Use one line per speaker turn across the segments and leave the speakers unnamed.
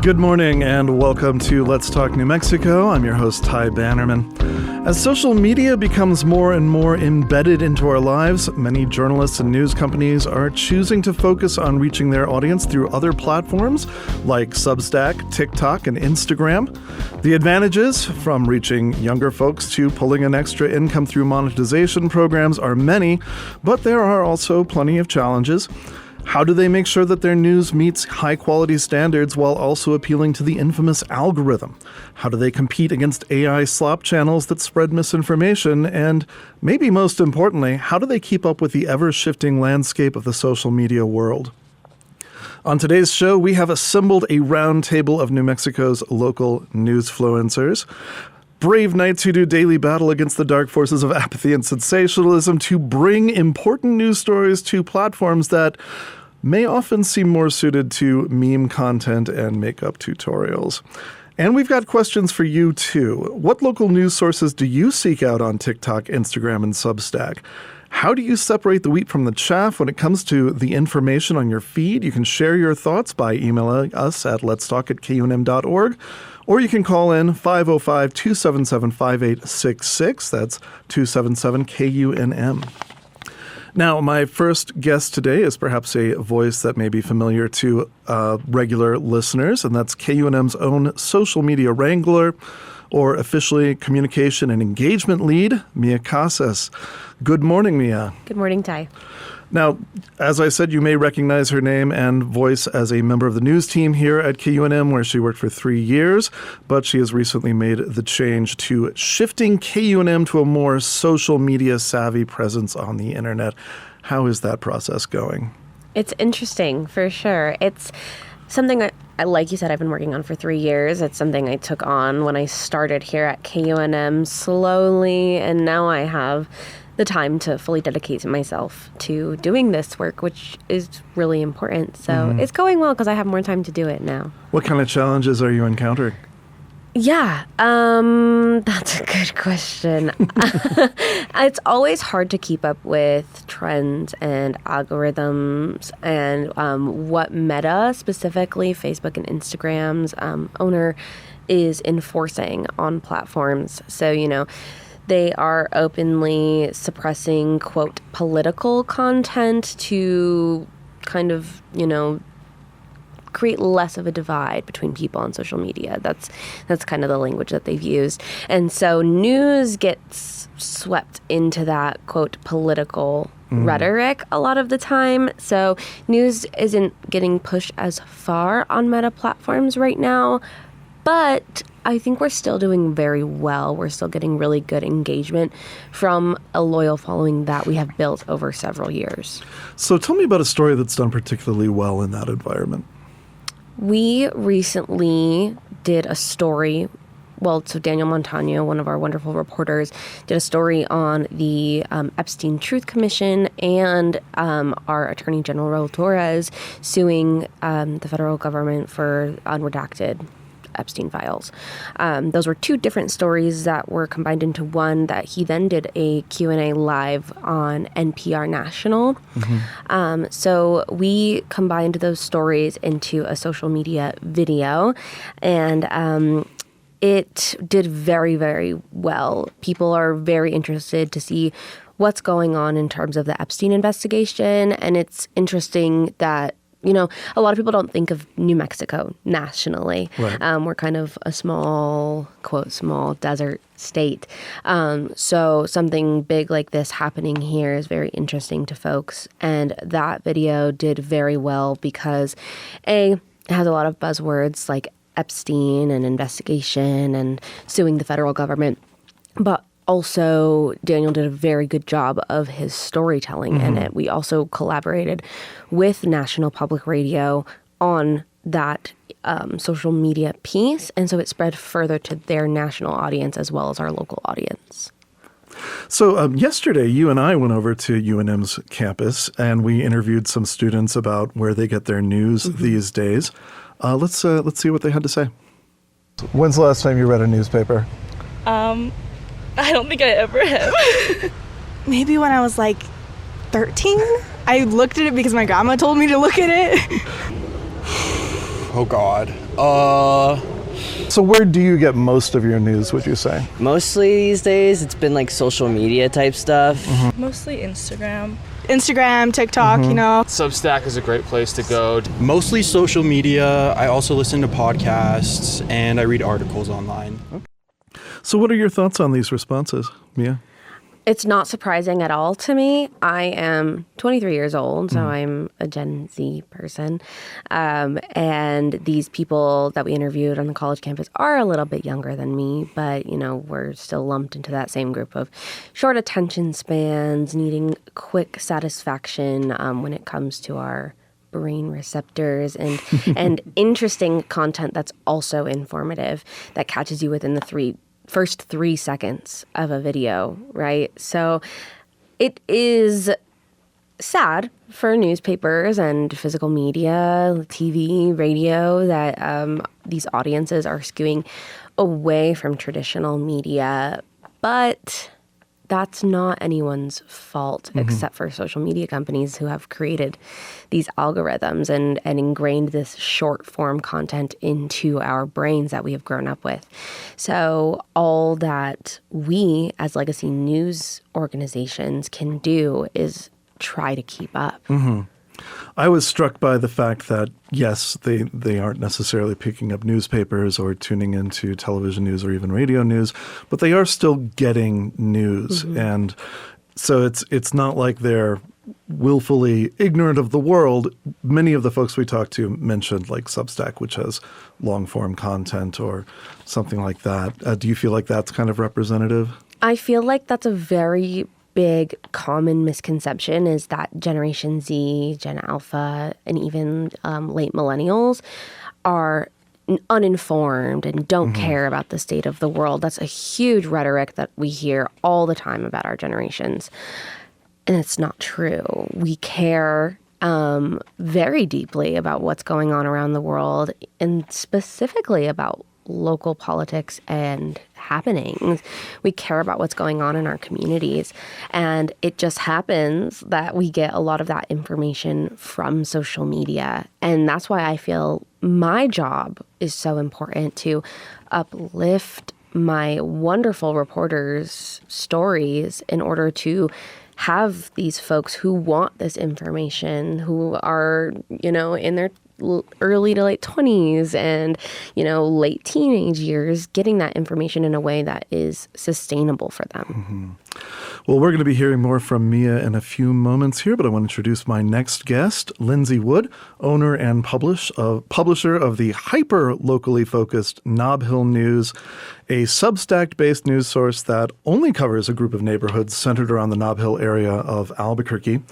Good morning and welcome to Let's Talk New Mexico. I'm your host, Ty Bannerman. As social media becomes more and more embedded into our lives, many journalists and news companies are choosing to focus on reaching their audience through other platforms like Substack, TikTok, and Instagram. The advantages, from reaching younger folks to pulling in extra income through monetization programs, are many, but there are also plenty of challenges. How do they make sure that their news meets high-quality standards while also appealing to the infamous algorithm? How do they compete against AI slop channels that spread misinformation? And maybe most importantly, how do they keep up with the ever-shifting landscape of the social media world? On today's show, we have assembled a roundtable of New Mexico's local newsfluencers. Brave knights who do daily battle against the dark forces of apathy and sensationalism to bring important news stories to platforms that may often seem more suited to meme content and makeup tutorials. And we've got questions for you, too. What local news sources do you seek out on TikTok, Instagram, and Substack? How do you separate the wheat from the chaff when it comes to the information on your feed? You can share your thoughts by emailing us at letstalk@kunm.org, or you can call in 505-277-5866. That's 277-KUNM. Now, my first guest today is perhaps a voice that may be familiar to regular listeners, and that's KUNM's own social media wrangler, or officially communication and engagement lead, Mia Casas. Good morning, Mia.
Good morning, Ty.
Now, as I said, you may recognize her name and voice as a member of the news team here at KUNM, where she worked for 3 years, but she has recently made the change to shifting KUNM to a more social media savvy presence on the internet. How is that process going?
It's interesting, for sure. It's something like you said, I've been working on for 3 years. It's something I took on when I started here at KUNM slowly, and now I have the time to fully dedicate myself to doing this work, which is really important. So It's going well because I have more time to do it now.
What kind of challenges are you encountering?
Yeah, that's a good question. It's always hard to keep up with trends and algorithms and what Meta, specifically Facebook and Instagram's owner, is enforcing on platforms. So, they are openly suppressing, quote, political content to kind of, create less of a divide between people on social media. That's kind of the language that they've used. And so news gets swept into that, quote, political rhetoric a lot of the time. So news isn't getting pushed as far on Meta platforms right now, but I think we're still doing very well. We're still getting really good engagement from a loyal following that we have built over several years.
So tell me about a story that's done particularly well in that environment.
We recently did a story. So Daniel Montano, one of our wonderful reporters, did a story on the Epstein Truth Commission and our Attorney General Raul Torres suing the federal government for unredacted Epstein files. Those were two different stories that were combined into one that he then did a Q&A live on NPR National. So we combined those stories into a social media video, and it did very, very well. People are very interested to see what's going on in terms of the Epstein investigation, and it's interesting that a lot of people don't think of New Mexico nationally.
Right.
We're kind of a small, quote, small desert state. So something big like this happening here is very interesting to folks. And that video did very well because, it has a lot of buzzwords like Epstein and investigation and suing the federal government. But also, Daniel did a very good job of his storytelling in it. We also collaborated with National Public Radio on that social media piece, and so it spread further to their national audience as well as our local audience.
So yesterday, you and I went over to UNM's campus, and we interviewed some students about where they get their news these days. Let's see what they had to say. When's the last time you read a newspaper?
I don't think I ever have.
Maybe when I was like 13. I looked at it because my grandma told me to look at it.
Oh God.
So where do you get most of your news, would you say?
Mostly these days, it's been like social media type stuff.
Mostly Instagram.
Instagram, TikTok, you know.
Substack is a great place to go.
Mostly social media. I also listen to podcasts and I read articles online.
So what are your thoughts on these responses, Mia?
It's not surprising at all to me. I am 23 years old, so I'm a Gen Z person. And these people that we interviewed on the college campus are a little bit younger than me, but, you know, we're still lumped into that same group of short attention spans, needing quick satisfaction when it comes to our brain receptors and interesting content that's also informative, that catches you within the first 3 seconds of a video, right? So it is sad for newspapers and physical media, TV, radio, that these audiences are skewing away from traditional media. But that's not anyone's fault except for social media companies who have created these algorithms and ingrained this short form content into our brains that we have grown up with. So all that we as legacy news organizations can do is try to keep up.
I was struck by the fact that, yes, they aren't necessarily picking up newspapers or tuning into television news or even radio news, but they are still getting news. And so it's not like they're willfully ignorant of the world. Many of the folks we talked to mentioned like Substack, which has long-form content or something like that. Do you feel like that's kind of representative?
I feel like that's a very big common misconception, is that Generation Z, Gen Alpha, and even late millennials are uninformed and don't care about the state of the world. That's a huge rhetoric that we hear all the time about our generations. And it's not true. We care very deeply about what's going on around the world, and specifically about local politics and happenings. We care about what's going on in our communities. And it just happens that we get a lot of that information from social media. And that's why I feel my job is so important, to uplift my wonderful reporters' stories in order to have these folks who want this information, who are, you know, in their early to late 20s and, you know, late teenage years, getting that information in a way that is sustainable for them.
Well, we're going to be hearing more from Mia in a few moments here, but I want to introduce my next guest, Lindsay Wood, owner and publisher of the hyper-locally focused Nob Hill News, a Substack-based news source that only covers a group of neighborhoods centered around the Nob Hill area of Albuquerque.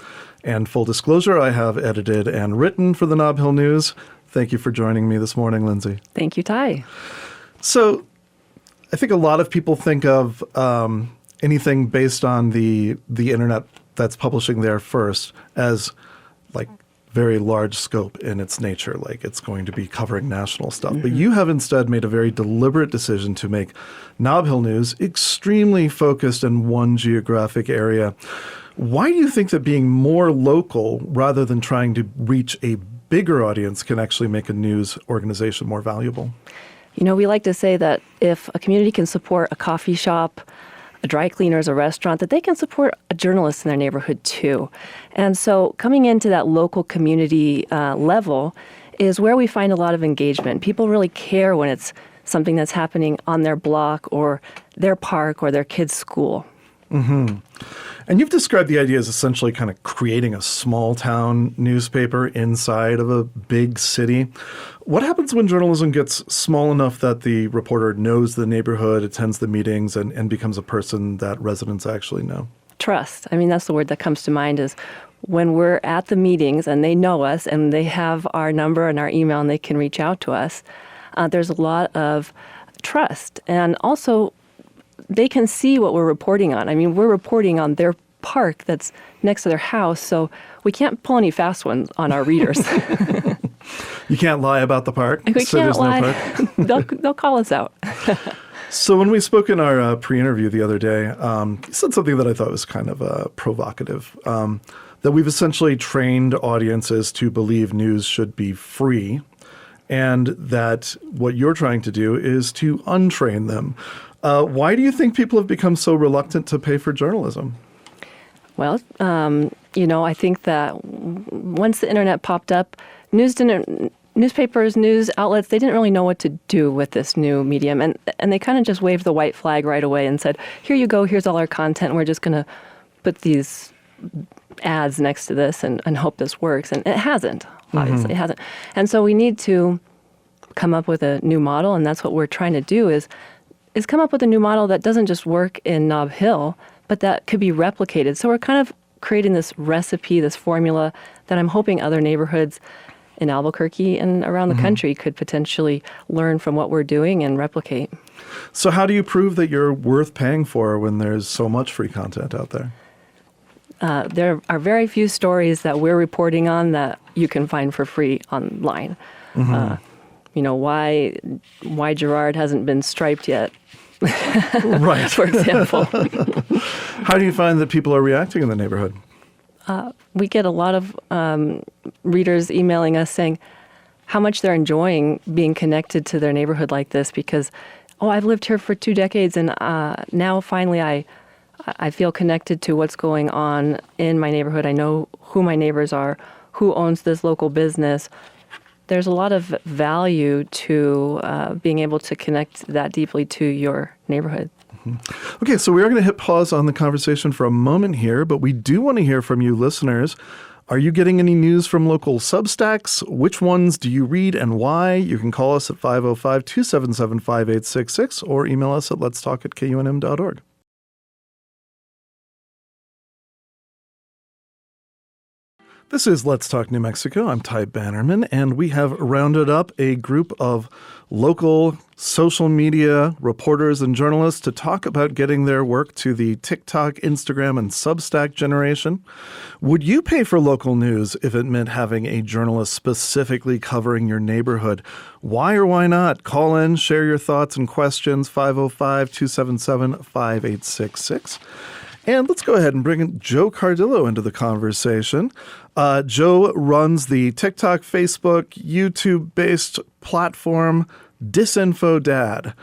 And full disclosure, I have edited and written for the Nob Hill News. Thank you for joining me this morning, Lindsay.
Thank you, Ty.
So I think a lot of people think of anything based on the internet that's publishing there first as like very large scope in its nature, like it's going to be covering national stuff. But you have instead made a very deliberate decision to make Nob Hill News extremely focused in one geographic area. Why do you think that being more local rather than trying to reach a bigger audience can actually make a news organization more valuable?
You know, we like to say that if a community can support a coffee shop, a dry cleaners, a restaurant, that they can support a journalist in their neighborhood too. And so coming into that local community level is where we find a lot of engagement. People really care when it's something that's happening on their block or their park or their kid's school.
And you've described the idea as essentially kind of creating a small town newspaper inside of a big city. What happens when journalism gets small enough that the reporter knows the neighborhood, attends the meetings, and becomes a person that residents actually know?
Trust. I mean, that's the word that comes to mind, is when we're at the meetings and they know us and they have our number and our email and they can reach out to us, there's a lot of trust. And also, they can see what we're reporting on. I mean, we're reporting on their park that's next to their house, so we can't pull any fast ones on our readers.
You can't lie about the park?
We
so
can't
there's
lie.
No park?
They'll call us out.
So when we spoke in our pre-interview the other day, you said something that I thought was kind of provocative, that we've essentially trained audiences to believe news should be free. and that what you're trying to do is to untrain them. Why do you think people have become so reluctant to pay for journalism?
Well, I think that once the internet popped up, newspapers, news outlets, they didn't really know what to do with this new medium. And they kind of just waved the white flag right away and said, here you go, here's all our content. We're just going to put these ads next to this and hope this works. And it hasn't, obviously. It hasn't. And so we need to come up with a new model, and that's what we're trying to do is come up with a new model that doesn't just work in Nob Hill, but that could be replicated. So we're kind of creating this recipe, this formula that I'm hoping other neighborhoods in Albuquerque and around the country could potentially learn from what we're doing and replicate.
So how do you prove that you're worth paying for when there's so much free content out there?
There are very few stories that we're reporting on that you can find for free online. Why Girard hasn't been striped yet,
Right.
for example.
How do you find that people are reacting in the neighborhood?
We get a lot of readers emailing us saying how much they're enjoying being connected to their neighborhood like this because, I've lived here for 2 decades and now finally I feel connected to what's going on in my neighborhood. I know who my neighbors are, who owns this local business. There's a lot of value to being able to connect that deeply to your neighborhood.
Okay, so we are going to hit pause on the conversation for a moment here, but we do want to hear from you listeners. Are you getting any news from local Substacks? Which ones do you read and why? You can call us at 505-277-5866 or email us at letstalk@kunm.org. This is Let's Talk New Mexico. I'm Ty Bannerman, and we have rounded up a group of local social media reporters and journalists to talk about getting their work to the TikTok, Instagram, and Substack generation. Would you pay for local news if it meant having a journalist specifically covering your neighborhood? Why or why not? Call in, share your thoughts and questions, 505-277-5866. And let's go ahead and bring in Joe Cardillo into the conversation. Joe runs the TikTok, Facebook, YouTube-based platform Disinfo Dad,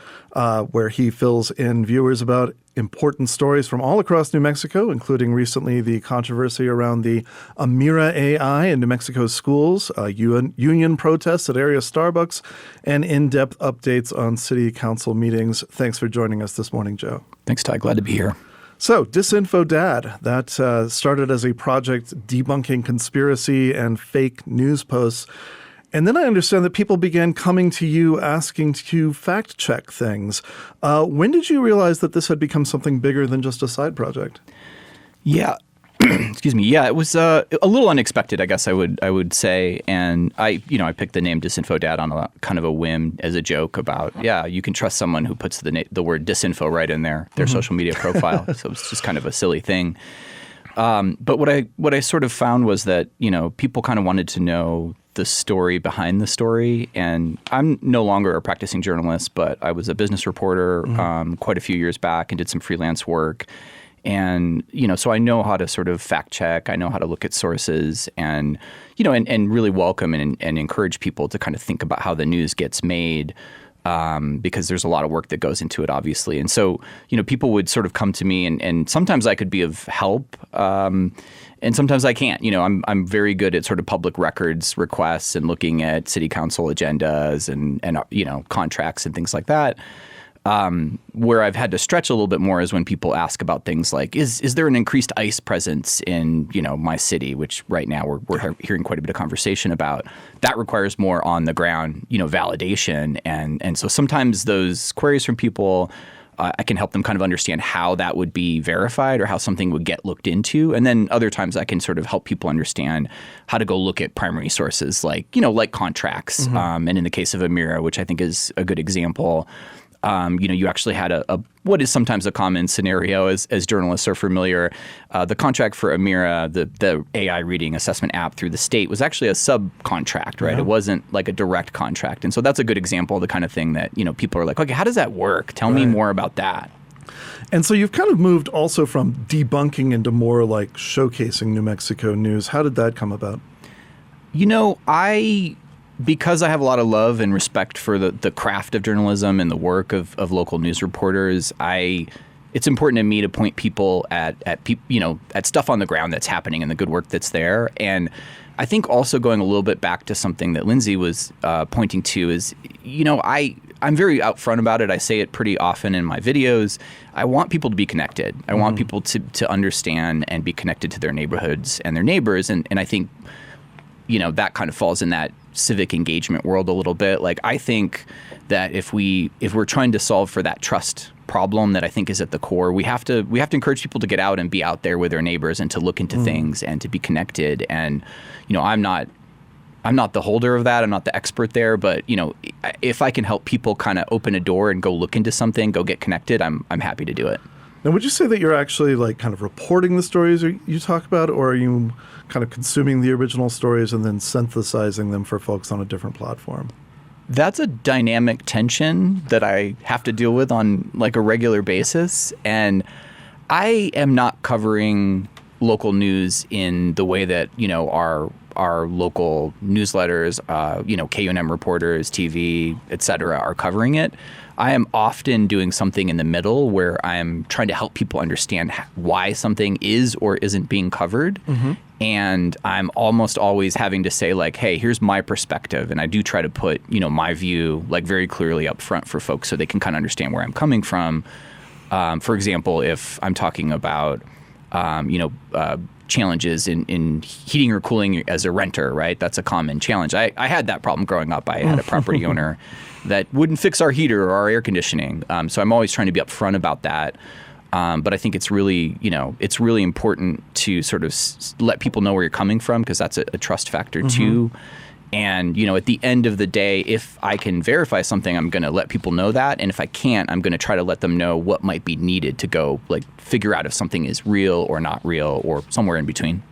where he fills in viewers about important stories from all across New Mexico, including recently the controversy around the Amira AI in New Mexico schools, union protests at area Starbucks, and in-depth updates on city council meetings. Thanks for joining us this morning, Joe.
Thanks, Ty. Glad to be here.
So, Disinfo Dad, that started as a project debunking conspiracy and fake news posts. And then I understand that people began coming to you asking to fact check things. When did you realize that this had become something bigger than just a side project?
Yeah. Excuse me. Yeah, it was a little unexpected, I guess I would say. And I picked the name Disinfo Dad on a kind of a whim as a joke about, you can trust someone who puts the word disinfo right in their social media profile. So it's just kind of a silly thing. But what I sort of found was that, people kind of wanted to know the story behind the story. And I'm no longer a practicing journalist, but I was a business reporter quite a few years back and did some freelance work. And, so I know how to sort of fact check. I know how to look at sources and, and really welcome and encourage people to kind of think about how the news gets made because there's a lot of work that goes into it, obviously. And so, people would sort of come to me and sometimes I could be of help and sometimes I can't. I'm very good at sort of public records requests and looking at city council agendas and contracts and things like that. Where I've had to stretch a little bit more is when people ask about things like, is there an increased ICE presence in, my city, which right now we're hearing quite a bit of conversation about. That requires more on the ground, validation. And so sometimes those queries from people, I can help them kind of understand how that would be verified or how something would get looked into. And then other times I can sort of help people understand how to go look at primary sources like contracts. And in the case of Amira, which I think is a good example, you actually had a what is sometimes a common scenario as journalists are familiar. The contract for Amira, the AI reading assessment app through the state, was actually a subcontract, right? Yeah. It wasn't like a direct contract. And so that's a good example of the kind of thing that, people are like, okay, how does that work? Tell me more about that.
And so you've kind of moved also from debunking into more like showcasing New Mexico news. How did that come about?
because I have a lot of love and respect for the craft of journalism and the work of local news reporters, it's important to me to point people at stuff on the ground that's happening and the good work that's there. And I think also going a little bit back to something that Lindsay was pointing to is, I'm very upfront about it. I say it pretty often in my videos. I want people to be connected. I want people to understand and be connected to their neighborhoods and their neighbors. And I think, that kind of falls in that civic engagement world a little bit. Like, I think that if we're trying to solve for that trust problem that I think is at the core, we have to encourage people to get out and be out there with their neighbors and to look into things and to be connected. And, I'm not the holder of that. I'm not the expert there, but if I can help people kind of open a door and go look into something, go get connected, I'm happy to do it.
Now, would you say that you're actually like kind of reporting the stories you talk about, or are you kind of consuming the original stories and then synthesizing them for folks on a different platform?
That's a dynamic tension that I have to deal with on like a regular basis. And I am not covering local news in the way that, our local newsletters, KUNM reporters, TV, et cetera, are covering it. I am often doing something in the middle where I'm trying to help people understand why something is or isn't being covered. And I'm almost always having to say, like, hey, here's my perspective. And I do try to put, my view like very clearly up front for folks so they can kind of understand where I'm coming from. For example, if I'm talking about, challenges in heating or cooling as a renter, right? That's a common challenge. I had that problem growing up. I had a property owner that wouldn't fix our heater or our air conditioning. So I'm always trying to be upfront about that. But I think it's really, it's really important to sort of let people know where you're coming from, because that's a trust factor too. And, at the end of the day, if I can verify something, I'm going to let people know that. And if I can't, I'm going to try to let them know what might be needed to go like figure out if something is real or not real or somewhere in between.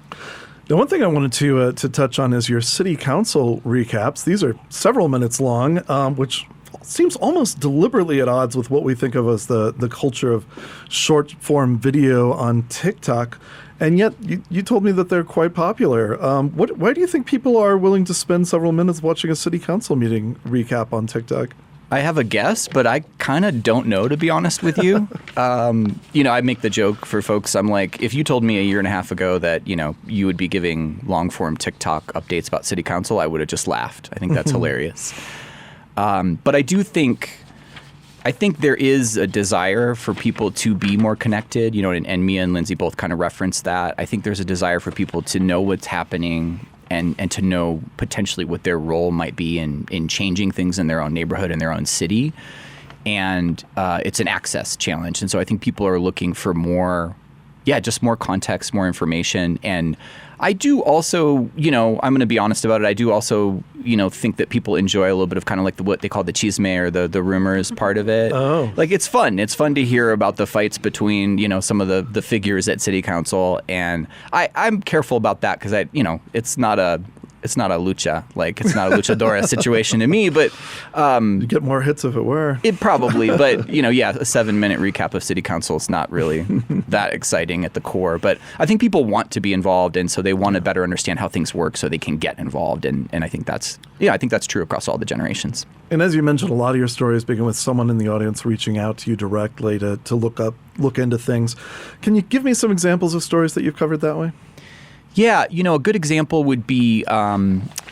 Now, one thing I wanted to touch on is your city council recaps. These are several minutes long, which seems almost deliberately at odds with what we think of as the culture of short form video on TikTok. And yet you told me that they're quite popular. Why do you think people are willing to spend several minutes watching a city council meeting recap on TikTok?
I have a guess, but I kind of don't know, to be honest with you. I make the joke for folks. I'm like, if you told me a year and a half ago that, you would be giving long form TikTok updates about city council, I would have just laughed. I think that's hilarious. But I think there is a desire for people to be more connected, and Mia and Lindsay both kind of referenced that. I think there's a desire for people to know what's happening and to know potentially what their role might be in changing things in their own neighborhood and their own city. And it's an access challenge. And so I think people are looking for more context, more information. And I do also, I'm going to be honest about it. I do also, think that people enjoy a little bit of kind of like what they call the chisme or the rumors part of it. Oh. Like, it's fun. It's fun to hear about the fights between, some of the figures at city council. And I'm careful about that because it's not a lucha, like it's not a luchadora situation to me, but
you'd get more hits if it were.
It probably, but a 7-minute recap of city council is not really that exciting at the core. But I think people want to be involved, and so they want to better understand how things work so they can get involved. And I think that's true across all the generations.
And as you mentioned, a lot of your stories begin with someone in the audience reaching out to you directly to look into things. Can you give me some examples of stories that you've covered that way?
Yeah, a good example would be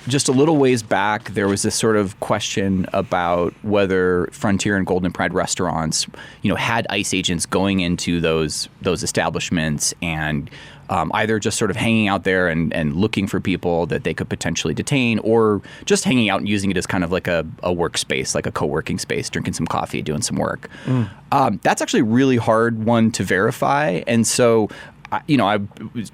just a little ways back, there was this sort of question about whether Frontier and Golden Pride restaurants, had ICE agents going into those establishments and either just sort of hanging out there and looking for people that they could potentially detain, or just hanging out and using it as kind of like a workspace, like a co-working space, drinking some coffee, doing some work. That's actually a really hard one to verify. And so I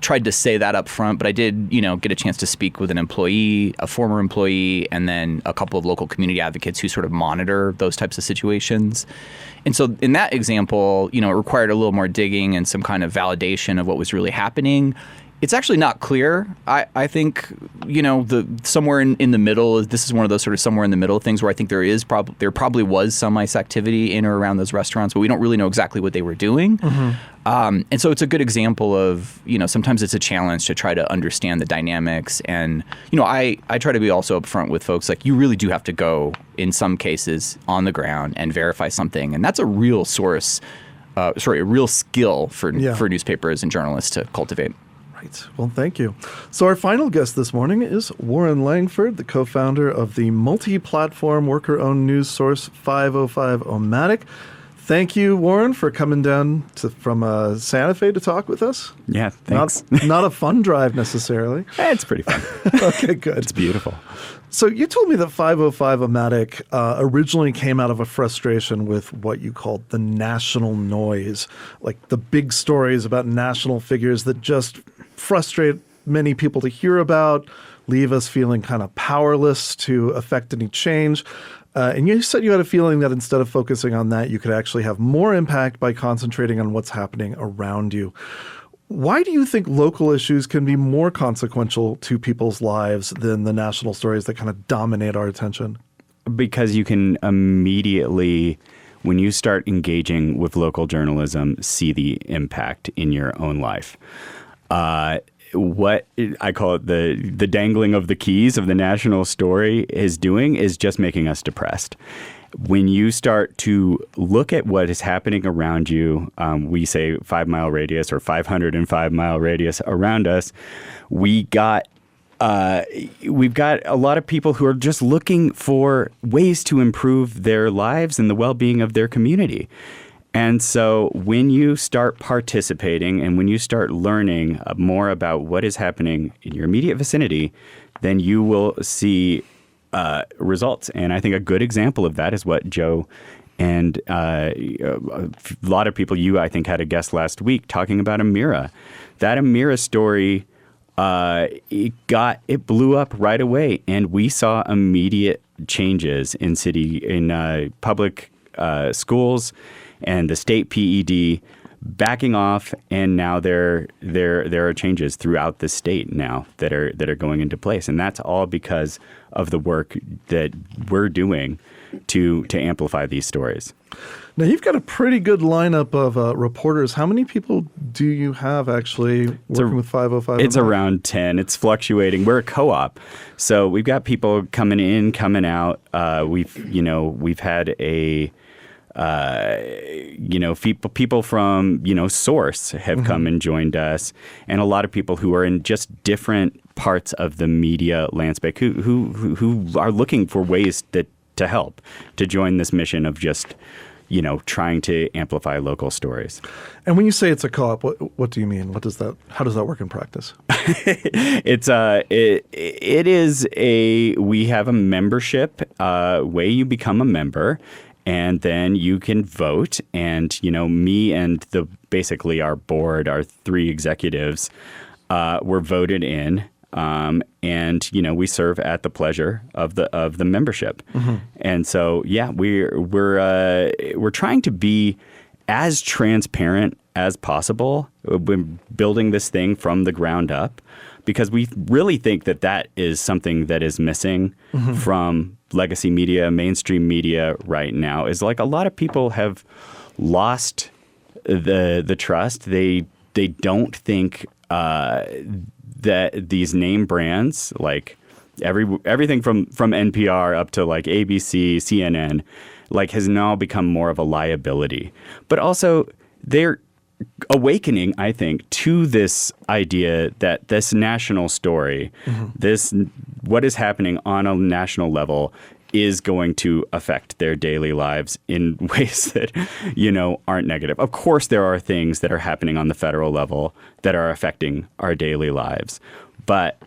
tried to say that up front, but I did, get a chance to speak with an employee, a former employee, and then a couple of local community advocates who sort of monitor those types of situations. And so in that example, it required a little more digging and some kind of validation of what was really happening. It's actually not clear. I think, the somewhere in the middle, this is one of those sort of somewhere in the middle things where I think there probably was some ICE activity in or around those restaurants, but we don't really know exactly what they were doing. And so it's a good example of, sometimes it's a challenge to try to understand the dynamics. And, I try to be also upfront with folks, like, you really do have to go, in some cases, on the ground and verify something. And that's a real a real skill for newspapers and journalists to cultivate.
Right. Well, thank you. So our final guest this morning is Warren Langford, the co-founder of the multi-platform worker-owned news source 505-O-Matic. Thank you, Warren, for coming down from Santa Fe to talk with us.
Yeah, thanks.
Not a fun drive necessarily.
It's pretty fun.
Okay, good.
It's beautiful.
So you told me that 505-O-Matic originally came out of a frustration with what you called the national noise, like the big stories about national figures that just frustrate many people to hear about, leave us feeling kind of powerless to affect any change. And you said you had a feeling that instead of focusing on that, you could actually have more impact by concentrating on what's happening around you. Why do you think local issues can be more consequential to people's lives than the national stories that kind of dominate our attention?
Because you can immediately, when you start engaging with local journalism, see the impact in your own life. What I call it the dangling of the keys of the national story is doing is just making us depressed. When you start to look at what is happening around you, we say 5-mile radius or 505-mile radius around us, we've got a lot of people who are just looking for ways to improve their lives and the well-being of their community. And so when you start participating and when you start learning more about what is happening in your immediate vicinity, then you will see results. And I think a good example of that is what Joe and a lot of people, I think, had a guest last week talking about Amira. That Amira story, it blew up right away. And we saw immediate changes in public schools and the state PED backing off, and now there are changes throughout the state now that are going into place, and that's all because of the work that we're doing to amplify these stories.
Now, you've got a pretty good lineup of reporters. How many people do you have actually working with 505?
It's around 10. It's fluctuating. We're a co-op, so we've got people coming in, coming out. We've had a people from, Source have come and joined us, and a lot of people who are in just different parts of the media landscape who are looking for ways to help, to join this mission of just, trying to amplify local stories.
And when you say it's a co-op, what do you mean? How does that work in practice? We have a membership way you become a member. And then you can vote, and me and basically our board, our 3 executives, were voted in, and we serve at the pleasure of the membership. Mm-hmm. And so we're trying to be as transparent as possible. We're building this thing from the ground up, because we really think that is something that is missing from legacy media, mainstream media right now, is like a lot of people have lost the trust. They don't think that these name brands, like everything from NPR up to like ABC, CNN, like has now become more of a liability. But also they're awakening, I think, to this idea that this national story, what is happening on a national level, is going to affect their daily lives in ways that, aren't negative. Of course, there are things that are happening on the federal level that are affecting our daily lives, but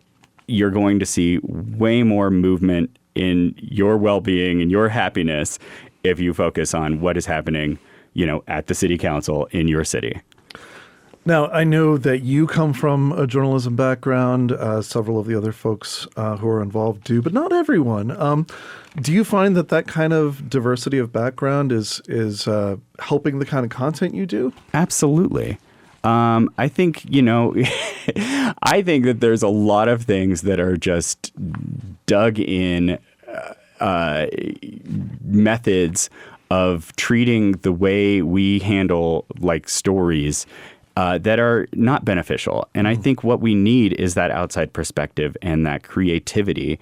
you're going to see way more movement in your well-being and your happiness if you focus on what is happening at the city council in your city. Now, I know that you come from a journalism background. Several of the other folks who are involved do, but not everyone. Do you find that kind of diversity of background is helping the kind of content you do?
Absolutely. I think, I think that there's a lot of things that are just dug in methods of treating the way we handle like stories that are not beneficial. And I think what we need is that outside perspective and that creativity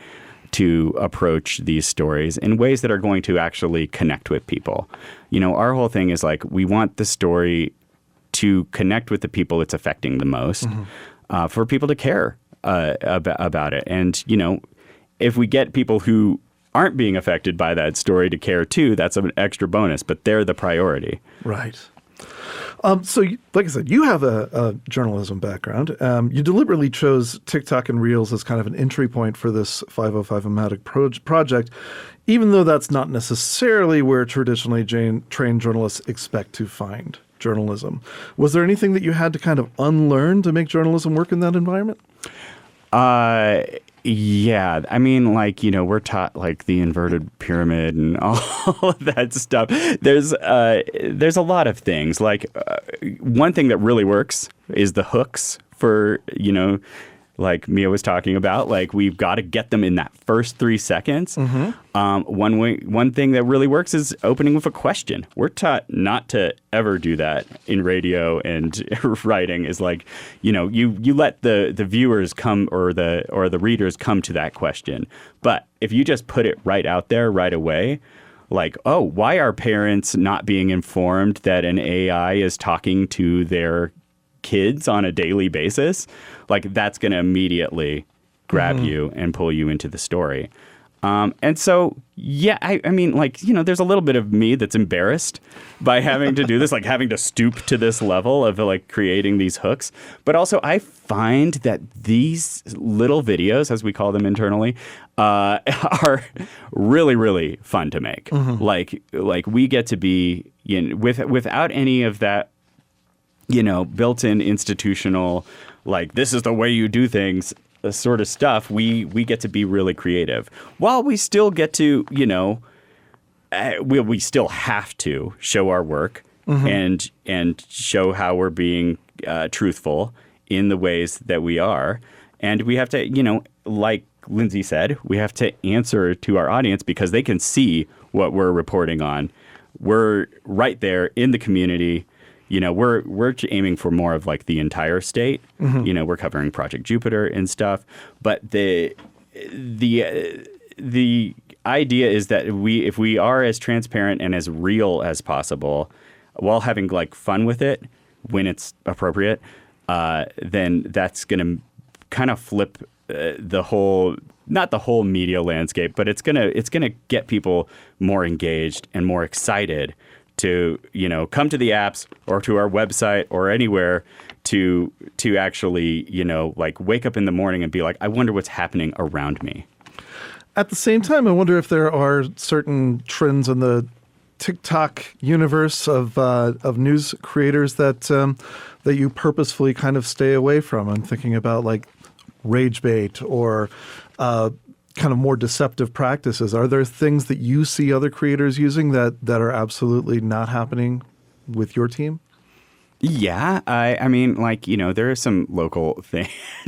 to approach these stories in ways that are going to actually connect with people. Our whole thing is like, we want the story to connect with the people it's affecting the most, for people to care about it. And, if we get people who aren't being affected by that story to care too, that's an extra bonus, but they're the priority.
Right. So, like I said, you have a journalism background. You deliberately chose TikTok and Reels as kind of an entry point for this 505-O-Matic project, even though that's not necessarily where traditionally trained journalists expect to find journalism. Was there anything that you had to kind of unlearn to make journalism work in that environment?
Yeah, I mean, we're taught like the inverted pyramid and all of that stuff. There's a lot of things. One thing that really works is the hooks for, like Mia was talking about. Like, we've got to get them in that first 3 seconds. One thing that really works is opening with a question. We're taught not to ever do that in radio and writing. Is like, you let the viewers come or the readers come to that question. But if you just put it right out there right away, like, oh, why are parents not being informed that an AI is talking to their kids on a daily basis? Like, that's going to immediately grab you and pull you into the story. And so, yeah, I mean, there's a little bit of me that's embarrassed by having to do this, like having to stoop to this level of like creating these hooks. But also I find that these little videos, as we call them internally, are really, really fun to make. Like we get to be, without any of that, built-in institutional, like, this is the way you do things, sort of stuff. We get to be really creative, while we still get to, we still have to show our work and show how we're being truthful in the ways that we are. And we have to, like Lindsay said, we have to answer to our audience because they can see what we're reporting on. We're right there in the community. We're aiming for more of like the entire state. We're covering Project Jupiter and stuff. But the idea is that if we are as transparent and as real as possible, while having like fun with it when it's appropriate, then that's going to kind of flip not the whole media landscape, but it's gonna get people more engaged and more excited to come to the apps or to our website or anywhere to actually like wake up in the morning and be like, I wonder what's happening around me.
At the same time, I wonder if there are certain trends in the TikTok universe of news creators that you purposefully kind of stay away from. I'm thinking about like rage bait or kind of more deceptive practices. Are there things that you see other creators using that are absolutely not happening with your team?
Yeah, I mean, there are some local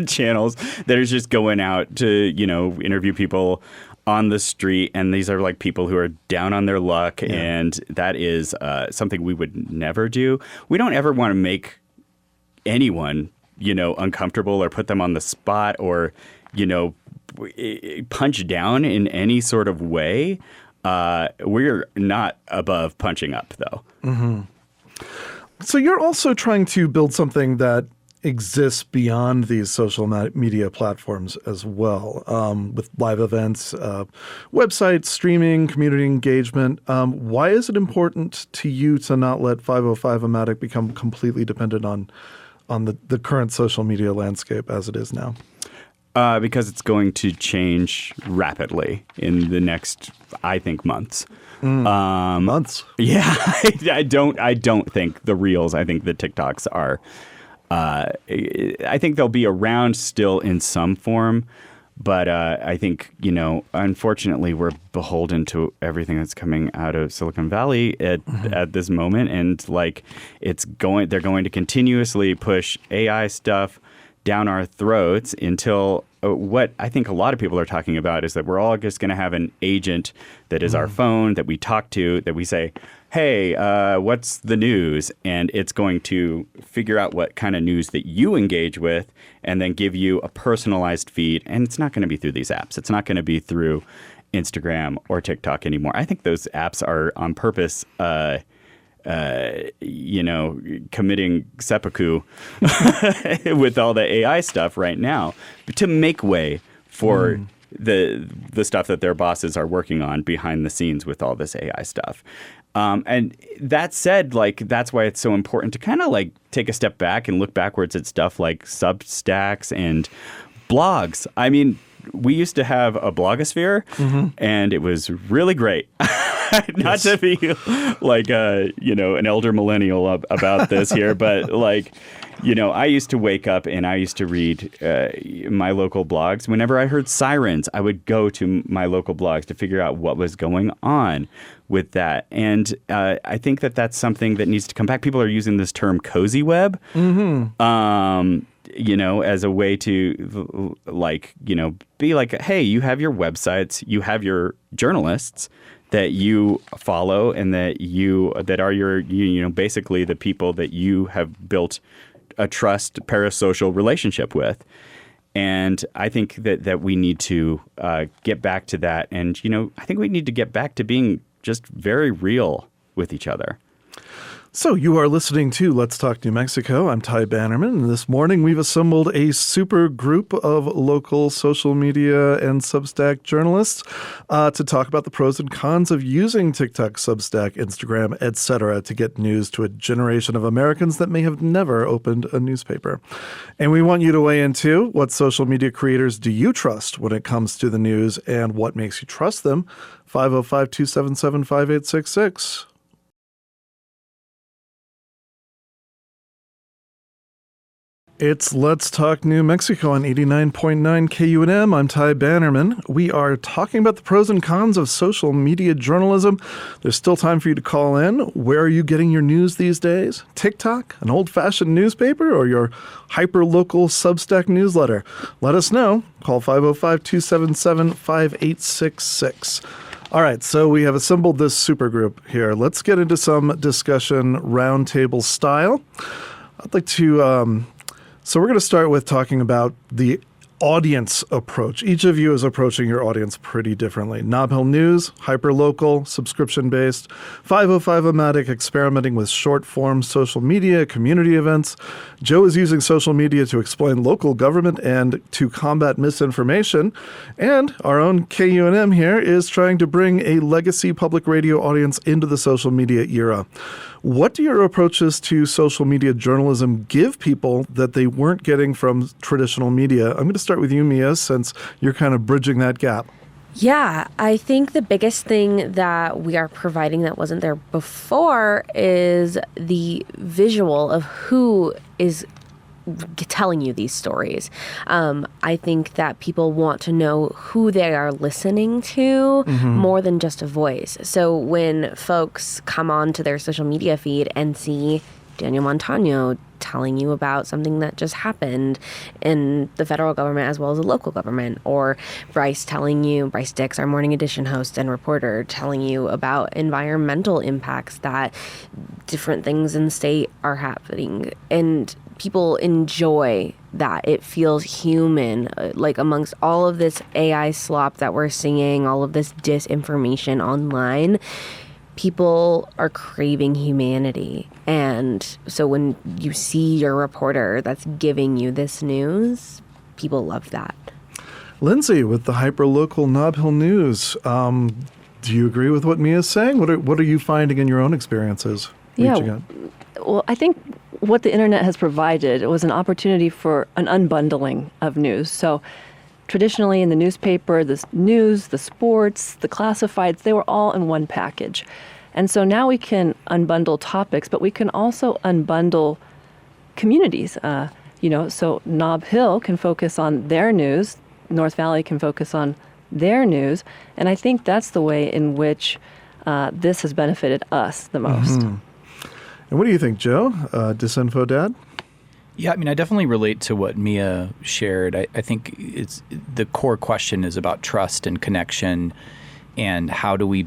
channels that are just going out to, interview people on the street. And these are like people who are down on their luck. Yeah. And that is something we would never do. We don't ever want to make anyone, uncomfortable or put them on the spot or, punch down in any sort of way. We're not above punching up, though.
So you're also trying to build something that exists beyond these social media platforms as well, with live events, websites, streaming, community engagement. Why is it important to you to not let 505-O-Matic become completely dependent on the current social media landscape as it is now?
Because it's going to change rapidly in the next, I think, months.
Months?
Yeah, I don't think the Reels. I think the TikToks are. I think they'll be around still in some form, But I think, unfortunately, we're beholden to everything that's coming out of Silicon Valley at this moment. And they're going to continuously push AI stuff down our throats until what I think a lot of people are talking about is that we're all just going to have an agent that is our phone that we talk to, that we say, hey, what's the news? And it's going to figure out what kind of news that you engage with and then give you a personalized feed. And it's not going to be through these apps. It's not going to be through Instagram or TikTok anymore. I think those apps are on purpose committing seppuku with all the AI stuff right now to make way for the stuff that their bosses are working on behind the scenes with all this AI stuff. And that said, that's why it's so important to kind of take a step back and look backwards at stuff like Substacks and blogs. I mean, we used to have a blogosphere, and it was really great. Not to be an elder millennial about this here, but I used to wake up and I used to read my local blogs. Whenever I heard sirens, I would go to my local blogs to figure out what was going on with that. And I think that that's something that needs to come back. People are using this term cozy web. As a way to be like, hey, you have your websites, you have your journalists that you follow and that are your, basically the people that you have built a trust parasocial relationship with. And I think that we need to get back to that. And, I think we need to get back to being just very real with each other.
So you are listening to Let's Talk New Mexico. I'm Ty Bannerman, and this morning we've assembled a super group of local social media and Substack journalists to talk about the pros and cons of using TikTok, Substack, Instagram, etc. to get news to a generation of Americans that may have never opened a newspaper. And we want you to weigh in too. What social media creators do you trust when it comes to the news, and what makes you trust them? 505-277-5866. It's Let's Talk New Mexico on 89.9 KUNM. I'm Ty Bannerman. We are talking about the pros and cons of social media journalism. There's still time for you to call in. Where are you getting your news these days? TikTok, an old-fashioned newspaper, or your hyper-local Substack newsletter? Let us know. Call 505-277-5866. All right, so we have assembled this supergroup here. Let's get into some discussion roundtable style. I'd like to... So we're going to start with talking about the audience approach. Each of you is approaching your audience pretty differently. Nob Hill News, hyper-local, subscription-based. 505-O-Matic, experimenting with short-form social media, community events. Joe is using social media to explain local government and to combat misinformation. And our own KUNM here is trying to bring a legacy public radio audience into the social media era. What do your approaches to social media journalism give people that they weren't getting from traditional media? I'm going to start with you, Mia, since you're kind of bridging that gap.
Yeah, I think the biggest thing that we are providing that wasn't there before is the visual of who is telling you these stories. I think that people want to know who they are listening to more than just a voice. So when folks come on to their social media feed and see Daniel Montano telling you about something that just happened in the federal government as well as the local government, or Bryce Dix, our Morning Edition host and reporter, telling you about environmental impacts that different things in the state are happening. And people enjoy that. It feels human, like amongst all of this AI slop that we're seeing, all of this disinformation online, people are craving humanity. And so when you see your reporter that's giving you this news, people love that.
Lindsay, with the hyper-local Nob Hill News, do you agree with what Mia's saying? What are you finding in your own experiences reaching out?
Well, I think what the internet has provided was an opportunity for an unbundling of news. So traditionally in the newspaper, the news, the sports, the classifieds, they were all in one package. And so now we can unbundle topics, but we can also unbundle communities. So Nob Hill can focus on their news, North Valley can focus on their news. And I think that's the way in which this has benefited us the most.
And what do you think, Joe? Disinfo Dad?
Yeah, I mean, I definitely relate to what Mia shared. I think it's the core question is about trust and connection, and how do we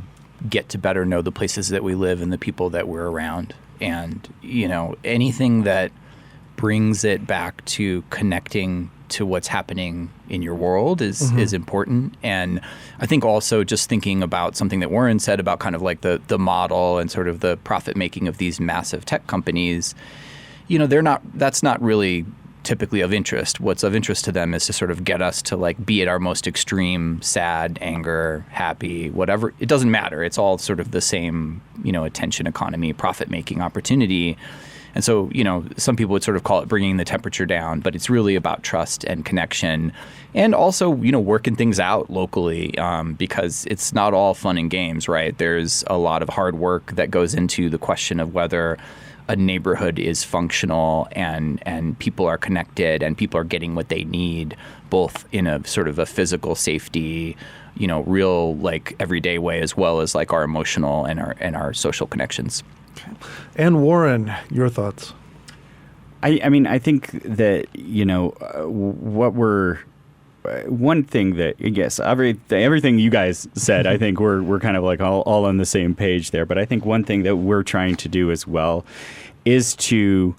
get to better know the places that we live and the people that we're around. And, anything that brings it back to connecting to what's happening in your world is important. And I think also just thinking about something that Warren said about kind of like the model and sort of the profit making of these massive tech companies, that's not really typically of interest. What's of interest to them is to sort of get us to like be at our most extreme, sad, anger, happy, whatever. It doesn't matter. It's all sort of the same, attention economy, profit making opportunity. And so, some people would sort of call it bringing the temperature down, but it's really about trust and connection, and also, working things out locally, because it's not all fun and games, right? There's a lot of hard work that goes into the question of whether a neighborhood is functional and people are connected and people are getting what they need, both in a sort of a physical safety, real like everyday way, as well as like our emotional and our social connections.
And Warren, your thoughts?
I mean, I think that, one thing that, yes, everything you guys said, I think we're kind of like all on the same page there. But I think one thing that we're trying to do as well is to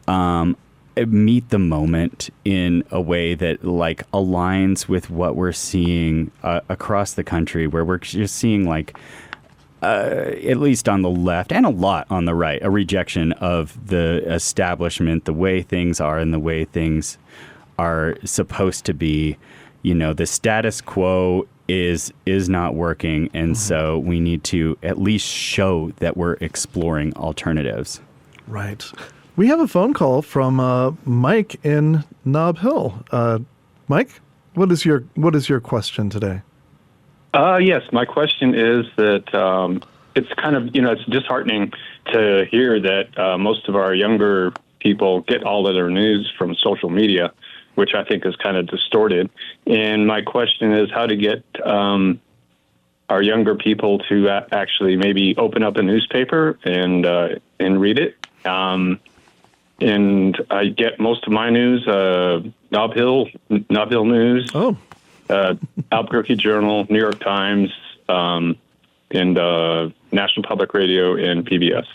meet the moment in a way that like aligns with what we're seeing across the country, where we're just seeing like, at least on the left and a lot on the right, a rejection of the establishment, the way things are and the way things are supposed to be. The status quo is not working. And so we need to at least show that we're exploring alternatives.
Right. We have a phone call from Mike in Nob Hill. Mike, what is your question today?
Yes, my question is that it's kind of, it's disheartening to hear that most of our younger people get all of their news from social media, which I think is kind of distorted. And my question is how to get our younger people to actually maybe open up a newspaper and read it. And I get most of my news, Nob Hill News.
Oh.
Albuquerque Journal, New York Times, and National Public Radio and PBS.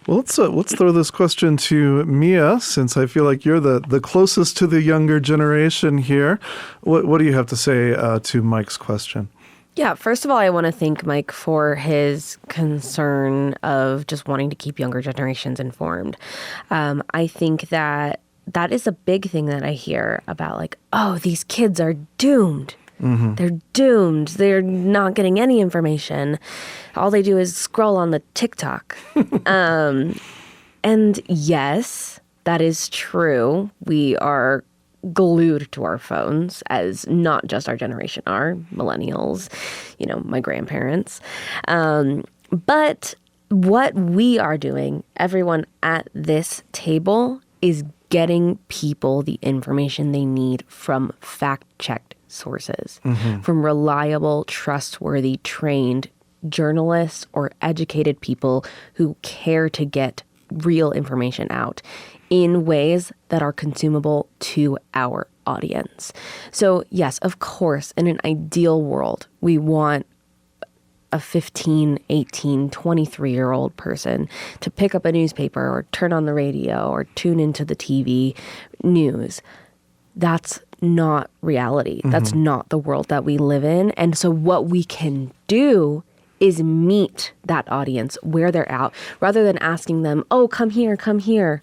Well, let's throw this question to Mia, since I feel like you're the closest to the younger generation here. What do you have to say to Mike's question?
Yeah, first of all, I want to thank Mike for his concern of just wanting to keep younger generations informed. I think that is a big thing that I hear about, like, oh, these kids are doomed. Mm-hmm. They're doomed. They're not getting any information. All they do is scroll on the TikTok. And yes, that is true. We are glued to our phones, as not just our generation are, millennials, my grandparents. But what we are doing, everyone at this table, is getting people the information they need from fact-checked sources, from reliable, trustworthy, trained journalists or educated people who care to get real information out in ways that are consumable to our audience. So yes, of course, in an ideal world, we want a 15, 18, 23-year-old person to pick up a newspaper or turn on the radio or tune into the TV news. That's not reality. That's not the world that we live in. And so what we can do is meet that audience where they're at, rather than asking them, oh, come here,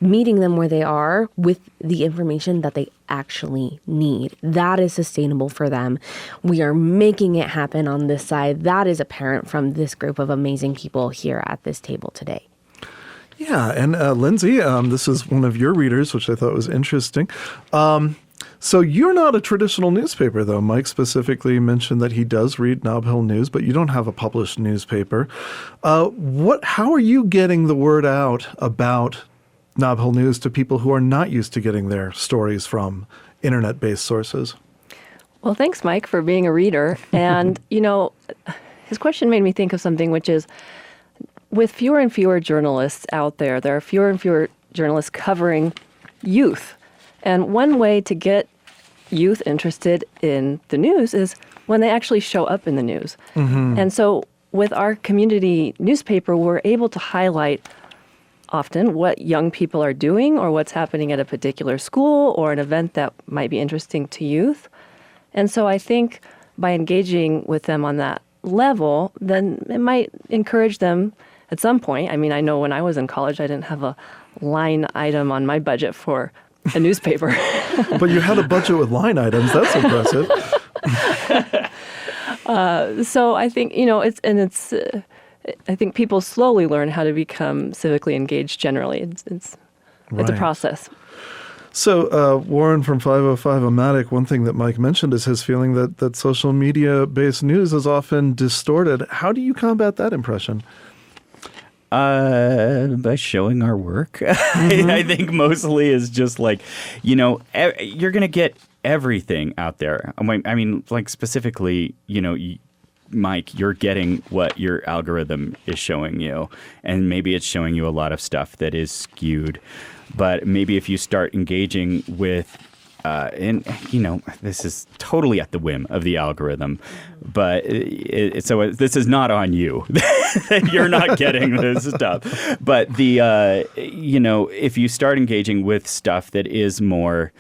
meeting them where they are with the information that they actually need. That is sustainable for them. We are making it happen on this side. That is apparent from this group of amazing people here at this table today.
Yeah, and Lindsay, this is one of your readers, which I thought was interesting. So you're not a traditional newspaper, though. Mike specifically mentioned that he does read Nob Hill News, but you don't have a published newspaper. How are you getting the word out about Nob Hill News to people who are not used to getting their stories from internet-based sources?
Well, thanks, Mike, for being a reader. And, his question made me think of something, which is with fewer and fewer journalists out there, there are fewer and fewer journalists covering youth. And one way to get youth interested in the news is when they actually show up in the news. And so with our community newspaper, we're able to highlight often what young people are doing or what's happening at a particular school or an event that might be interesting to youth. And so I think by engaging with them on that level, then it might encourage them at some point. I mean, I know when I was in college, I didn't have a line item on my budget for a newspaper.
But you had a budget with line items. That's impressive.
So I think, I think people slowly learn how to become civically engaged generally. It's a process.
So Warren from 505-O-Matic, one thing that Mike mentioned is his feeling that social media-based news is often distorted. How do you combat that impression?
By showing our work. I think mostly is just like, you're going to get everything out there. I mean, like specifically, Mike, you're getting what your algorithm is showing you. And maybe it's showing you a lot of stuff that is skewed. But maybe if you start engaging with, this is totally at the whim of the algorithm, but so this is not on you. You're not getting this stuff. But if you start engaging with stuff that is more,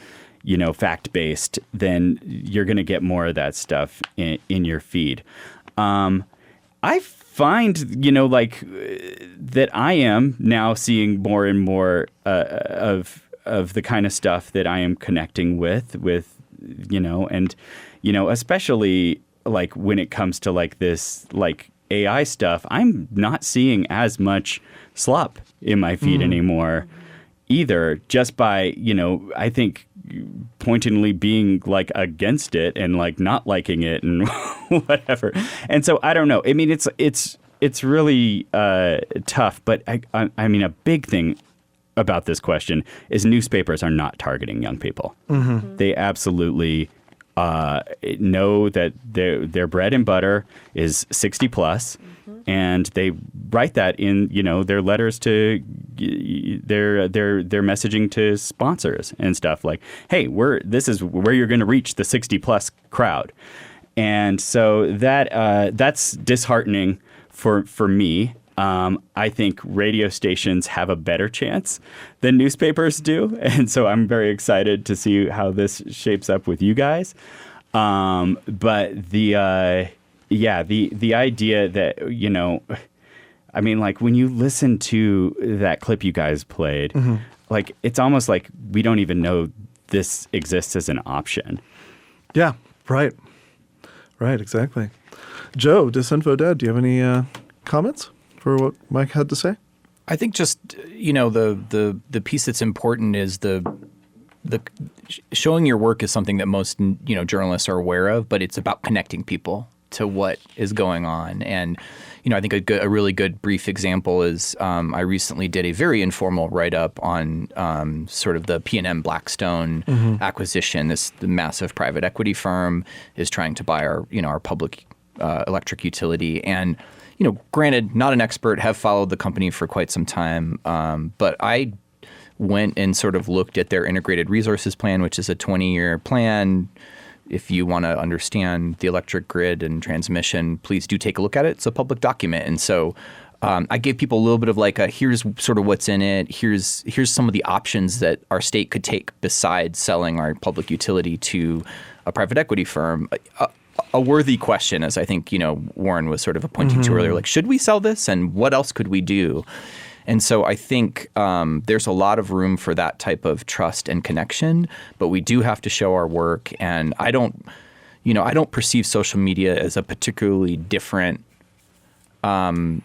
fact-based, then you're going to get more of that stuff in your feed. I find, that I am now seeing more and more of the kind of stuff that I am connecting with, especially like when it comes to like this, like AI stuff, I'm not seeing as much slop in my feed anymore either, just by, I think pointedly being like against it and like not liking it and whatever. And so I don't know. I mean, it's really tough, but I mean, a big thing about this question is newspapers are not targeting young people. They absolutely know that their bread and butter is 60 plus, and they write that in their letters to their messaging to sponsors and stuff like, hey, this is where you're going to reach the 60 plus crowd. And so that's disheartening for me. I think radio stations have a better chance than newspapers do. And so I'm very excited to see how this shapes up with you guys. But the idea that, I mean, like when you listen to that clip you guys played, like it's almost like we don't even know this exists as an option.
Yeah, right. Right, exactly. Joe, Disinfo Dad, do you have any comments for what Mike had to say?
I think just, the piece that's important is the showing your work is something that most, journalists are aware of, but it's about connecting people to what is going on. And, I think a really good brief example is I recently did a very informal write-up on sort of the PNM Blackstone acquisition. The massive private equity firm is trying to buy our public electric utility. And, granted, not an expert, have followed the company for quite some time, but I went and sort of looked at their integrated resources plan, which is a 20-year plan. If you want to understand the electric grid and transmission, please do take a look at it. It's a public document. And so I gave people a little bit of like here's sort of what's in it. Here's some of the options that our state could take besides selling our public utility to a private equity firm. A worthy question, as I think, Warren was sort of pointing to earlier, like, should we sell this and what else could we do? And so I think there's a lot of room for that type of trust and connection, but we do have to show our work. And I don't perceive social media as a particularly different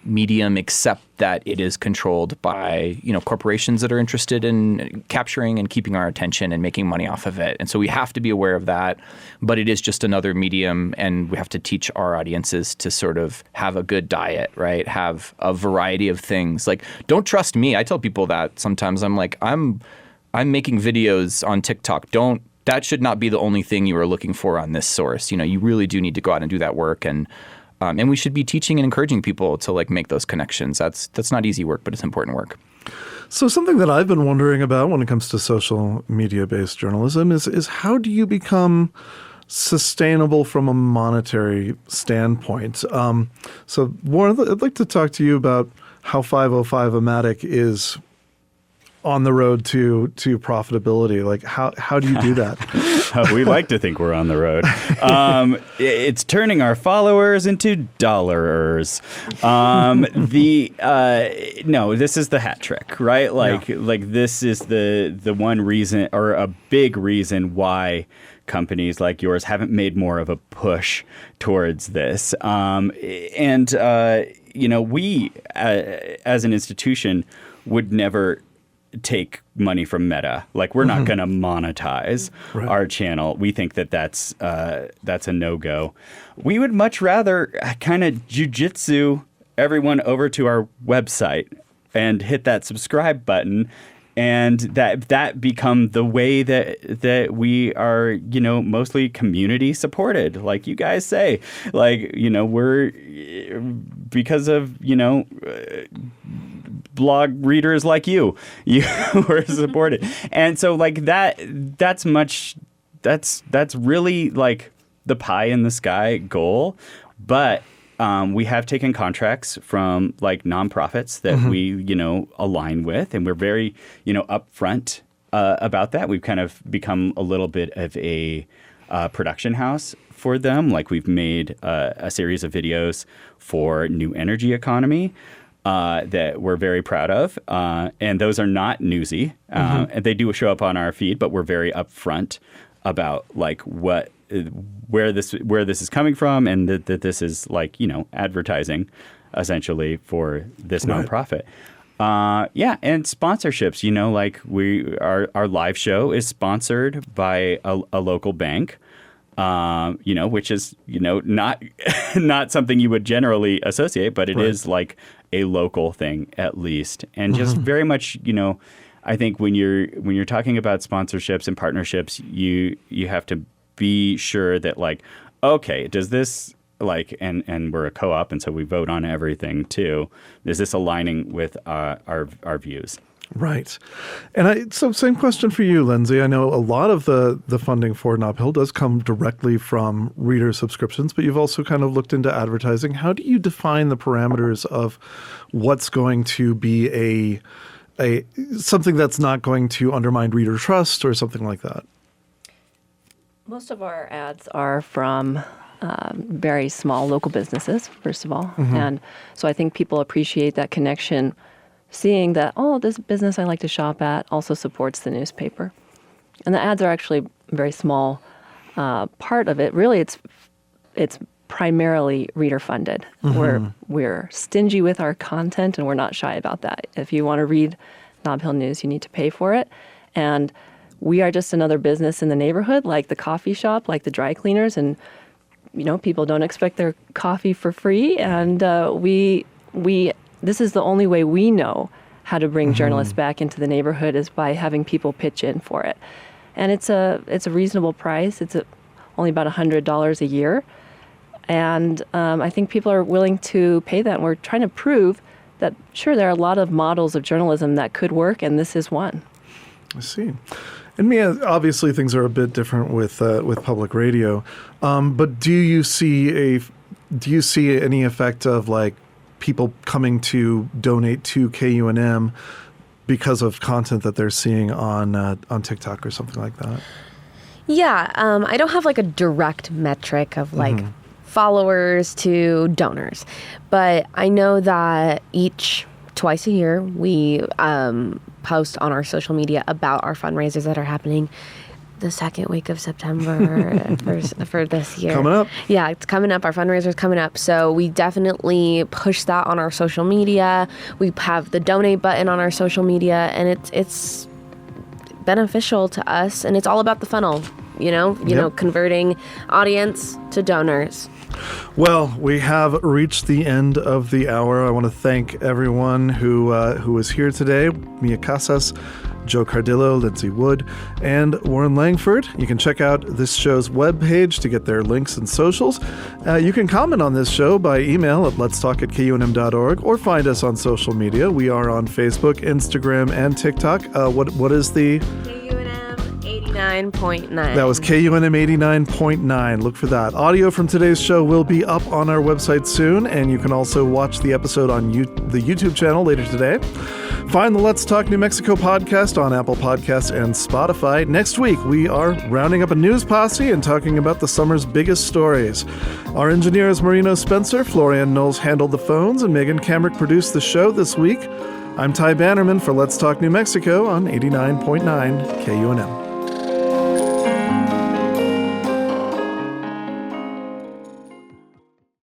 medium, except that it is controlled by, corporations that are interested in capturing and keeping our attention and making money off of it. And so we have to be aware of that, but it is just another medium, and we have to teach our audiences to sort of have a good diet, right? Have a variety of things. Like, don't trust me. I tell people that sometimes. I'm like, I'm making videos on TikTok. Don't that should not be the only thing you are looking for on this source. You really do need to go out and do that work, and we should be teaching and encouraging people to like make those connections. That's not easy work, but it's important work.
So something that I've been wondering about when it comes to social media-based journalism is how do you become sustainable from a monetary standpoint? So Warren, I'd like to talk to you about how 505-O-Matic is on the road to profitability. Like how do you do that?
We like to think we're on the road. It's turning our followers into dollars. No, this is the hat trick, right? Like this is the one reason, or a big reason, why companies like yours haven't made more of a push towards this. We as an institution would never take money from Meta. Like, we're not going to monetize our channel. We think that's a no-go. We would much rather kind of jujitsu everyone over to our website and hit that subscribe button, and that become the way that we are, mostly community supported, like you guys say. Like, we're, because of, blog readers like you were supported. And so like that's really like the pie in the sky goal. But we have taken contracts from like nonprofits that we, align with, and we're very, upfront about that. We've kind of become a little bit of a production house for them. Like, we've made a series of videos for New Energy Economy that we're very proud of, and those are not newsy. And they do show up on our feed, but we're very upfront about like where this is coming from, and that this is like, advertising essentially for this nonprofit. And sponsorships, like our live show is sponsored by a local bank, which is, not something you would generally associate, but it is like a local thing at least. And just very much, I think when you're talking about sponsorships and partnerships, you have to be sure that like, okay, does this like, and we're a co-op, and so we vote on everything too. Is this aligning with our views?
Right. And so same question for you, Lindsay. I know a lot of the funding for Nob Hill does come directly from reader subscriptions, but you've also kind of looked into advertising. How do you define the parameters of what's going to be a something that's not going to undermine reader trust or something like that?
Most of our ads are from very small local businesses, first of all. And so I think people appreciate that connection, seeing that, this business I like to shop at also supports the newspaper. And the ads are actually a very small part of it. Really, it's primarily reader funded. We're stingy with our content, and we're not shy about that. If you want to read Nob Hill News, you need to pay for it. And we are just another business in the neighborhood, like the coffee shop, like the dry cleaners, and people don't expect their coffee for free. And this is the only way we know how to bring journalists back into the neighborhood, is by having people pitch in for it. And it's a reasonable price. It's only about $100 a year. And I think people are willing to pay that. And we're trying to prove that, sure, there are a lot of models of journalism that could work, and this is one.
I see. And Mia, obviously things are a bit different with public radio, but do you see any effect of like people coming to donate to KUNM because of content that they're seeing on TikTok or something like that?
Yeah, I don't have like a direct metric of like followers to donors, but I know that twice a year we post on our social media about our fundraisers that are happening the second week of September for this year. Coming up. Yeah, it's coming up. Our fundraiser's coming up. So we definitely push that on our social media. We have the donate button on our social media, and it's beneficial to us, and it's all about the funnel, converting audience to donors.
Well, we have reached the end of the hour. I want to thank everyone who was here today. Mia Casas, Joe Cardillo, Lindsay Wood, and Warren Langford. You can check out this show's webpage to get their links and socials. You can comment on this show by email at letstalk@kunm.org or find us on social media. We are on Facebook, Instagram, and TikTok. What is the...
KUNM 89.9.
That was KUNM 89.9. Look for that. Audio from today's show will be up on our website soon, and you can also watch the episode on the YouTube channel later today. Find the Let's Talk New Mexico podcast on Apple Podcasts and Spotify. Next week, we are rounding up a news posse and talking about the summer's biggest stories. Our engineer is Marino Spencer. Florian Knowles handled the phones, and Megan Kamrick produced the show this week. I'm Ty Bannerman for Let's Talk New Mexico on 89.9 KUNM.